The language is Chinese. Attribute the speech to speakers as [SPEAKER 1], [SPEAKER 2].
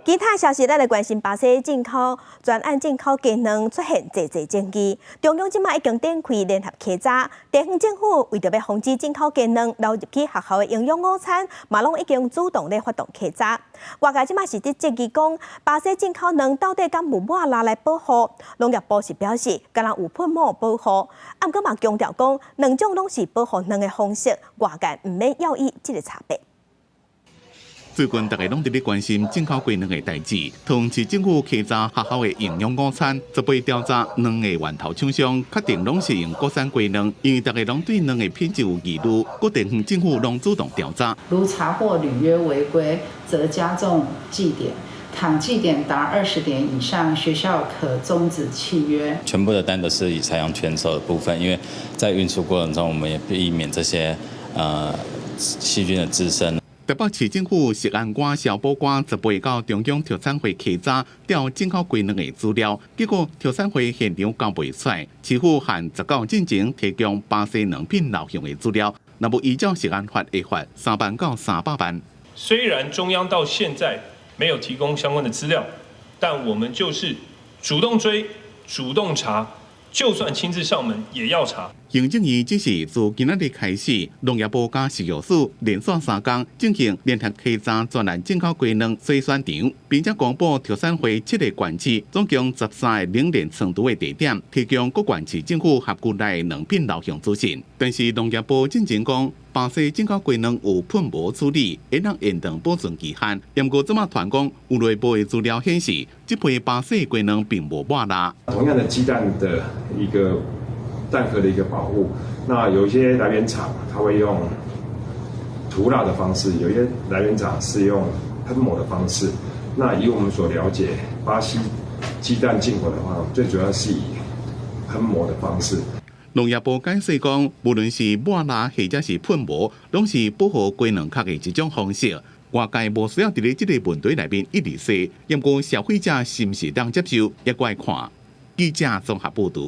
[SPEAKER 1] 其他消息，咱来关心巴西进口专案进口技能出现济争议。中央即马已经展开联合稽查，地方政府为着要防止进口技能流入去学校的营养午餐，嘛拢已经主动咧发动稽查。外界即马是伫质疑讲，巴西进口卵到底敢有抹蜡来保护？农业部是表示，敢若有喷膜保护，毋过嘛强调讲，两种拢是保护卵的方式，外界毋免要意即个差别。
[SPEAKER 2] 最近大家拢伫咧关心进口鸡卵的代志，同市政府稽查学校的营养午餐，则被调查卵的源头厂商，确定拢是用国产鸡卵，因为大家拢对卵的品质有疑虑，各地方政府拢主动调查。
[SPEAKER 3] 如查获履约违规，则加重记点。 倘记点达20点以上，学校可终止契约。
[SPEAKER 4] 全部的单都是以采用全收的部分，因为在运输过程中，我们也避免这些细菌的滋生。
[SPEAKER 2] 台北市政府食安官、消保官则被到中央特产会稽查调进口鸡卵的资料，结果特产会现场交不出来。市府限19进前提供巴西卵品流向的资料，若无依照食安法的罚3万到300万。
[SPEAKER 5] 虽然中央到现在没有提供相关的资料，但我们就是主动追、主动查。 就算亲自上门，也要查。
[SPEAKER 2] 行政院只是自今仔日开始，农业部加食药署连续3天进行联合稽查专案进口鸡卵洗选场，并且公布特产会7个县市总共13个冷链程度的地点，提供各县市政府合区内的卵品流向资讯。但是农业部进前讲，巴西进口鸡卵有喷膜处理，会让延长保存期限。不过这么传讲，有内部的资料显示，这批巴西鸡卵并无抹蜡。
[SPEAKER 6] 同样的鸡蛋的一个蛋壳的一个保护，那有一些来源厂它会用涂蜡的方式，有一些来源厂是用喷膜的方式。那以我们所了解，巴西鸡蛋进口的话，最主要是以喷膜的方式。
[SPEAKER 2] 农业部解释讲，无论是抹蜡或者是喷膜，拢是保护鸡卵壳的一种方式。外界无需要伫咧这个问题内面一直说，不过消费者是不是当接受，也该看记者综合报道。